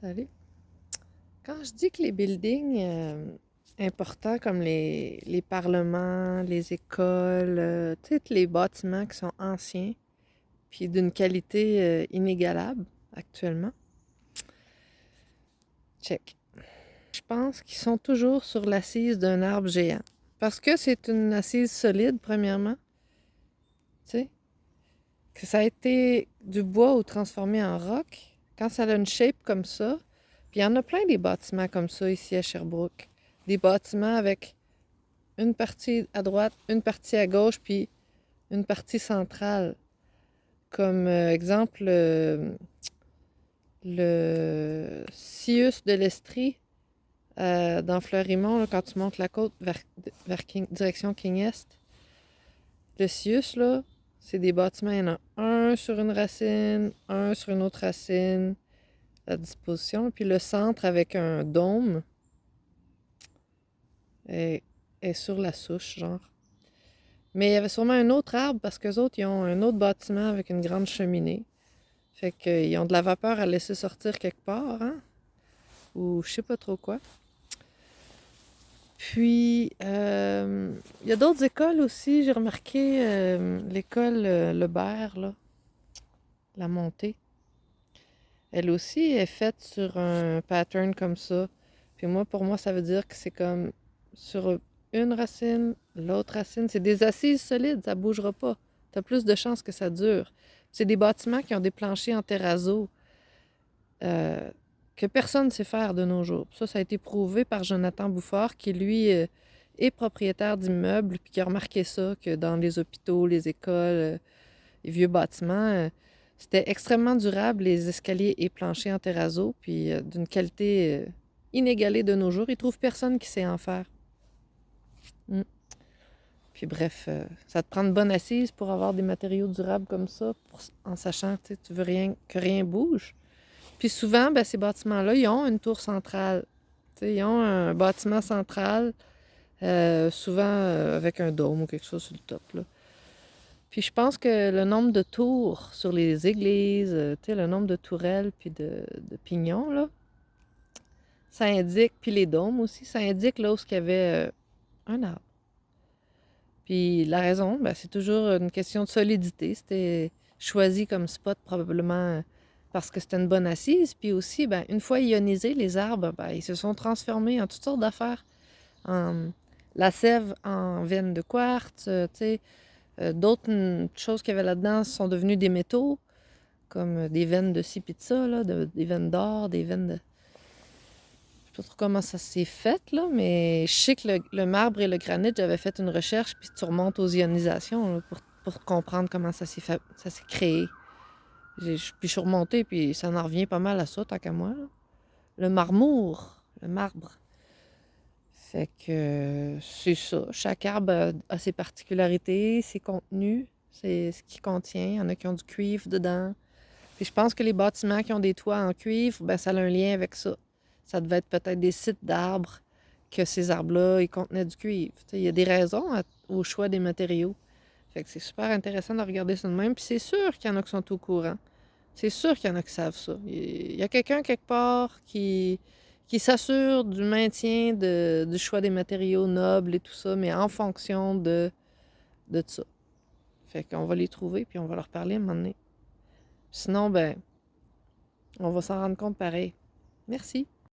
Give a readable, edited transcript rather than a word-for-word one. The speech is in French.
Salut. Quand je dis que les buildings importants comme les parlements, les écoles, tous les bâtiments qui sont anciens, puis d'une qualité inégalable actuellement, check. Je pense qu'ils sont toujours sur l'assise d'un arbre géant. Parce que c'est une assise solide, premièrement, tu sais, que ça a été du bois ou transformé en roc. Quand ça a une shape comme ça, puis il y en a plein des bâtiments comme ça ici à Sherbrooke. Des bâtiments avec une partie à droite, une partie à gauche, puis une partie centrale. Comme exemple, le Cius de l'Estrie dans Fleurimont, là, quand tu montes la côte vers direction King-Est. Le Cius, là, c'est des bâtiments, il y en a un sur une racine, un sur une autre racine, à disposition. Puis le centre avec un dôme est, est sur la souche, genre. Mais il y avait sûrement un autre arbre parce qu'eux autres, ils ont un autre bâtiment avec une grande cheminée. Fait qu'ils ont de la vapeur à laisser sortir quelque part, hein? Ou je sais pas trop quoi. Puis, il y a d'autres écoles aussi. J'ai remarqué l'école Lebert, là, la montée. Elle aussi est faite sur un pattern comme ça. Puis moi, pour moi, ça veut dire que c'est comme sur une racine, l'autre racine. C'est des assises solides, ça bougera pas. Tu as plus de chances que ça dure. C'est des bâtiments qui ont des planchers en terrazzo euh, que personne ne sait faire de nos jours. Ça a été prouvé par Jonathan Bouffard, qui lui est propriétaire d'immeubles, puis qui a remarqué ça, que dans les hôpitaux, les écoles, les vieux bâtiments, c'était extrêmement durable, les escaliers et planchers en terrazzo, puis d'une qualité inégalée de nos jours. Ils trouvent personne qui sait en faire. Mm. Puis bref, ça te prend une bonne assise pour avoir des matériaux durables comme ça, en sachant que tu veux rien, que rien bouge. Puis souvent, ben, ces bâtiments-là, ils ont une tour centrale. T'sais, ils ont un bâtiment central, souvent avec un dôme ou quelque chose sur le top, là. Puis je pense que le nombre de tours sur les églises, le nombre de tourelles puis de pignons, là, ça indique, puis les dômes aussi, ça indique là où il y avait un arbre. Puis la raison, ben, c'est toujours une question de solidité. C'était choisi comme spot probablement parce que c'était une bonne assise. Puis aussi, ben, une fois ionisés, les arbres, ben, ils se sont transformés en toutes sortes d'affaires. En, la sève en veine de quartz, tu sais. D'autres choses qu'il y avait là-dedans sont devenues des métaux, comme des veines de ci pis de ça, là, des veines d'or, des veines de... Je sais pas trop comment ça s'est fait, là, mais je sais que le marbre et le granit, j'avais fait une recherche, puis tu remontes aux ionisations là, pour comprendre comment ça s'est créé. Puis je suis remontée, puis ça en revient pas mal à ça, tant qu'à moi, là. Le marmour, le marbre. Fait que c'est ça. Chaque arbre a ses particularités, ses contenus, c'est ce qu'il contient. Il y en a qui ont du cuivre dedans. Puis je pense que les bâtiments qui ont des toits en cuivre, ben ça a un lien avec ça. Ça devait être peut-être des sites d'arbres que ces arbres-là, ils contenaient du cuivre. Il y a des raisons au choix des matériaux. Fait que c'est super intéressant de regarder ça de même. Puis c'est sûr qu'il y en a qui sont au courant. C'est sûr qu'il y en a qui savent ça. Il y a quelqu'un quelque part qui s'assure du maintien du choix des matériaux nobles et tout ça, mais en fonction de ça. Fait qu'on va les trouver puis on va leur parler à un moment donné. Sinon, ben, on va s'en rendre compte pareil. Merci.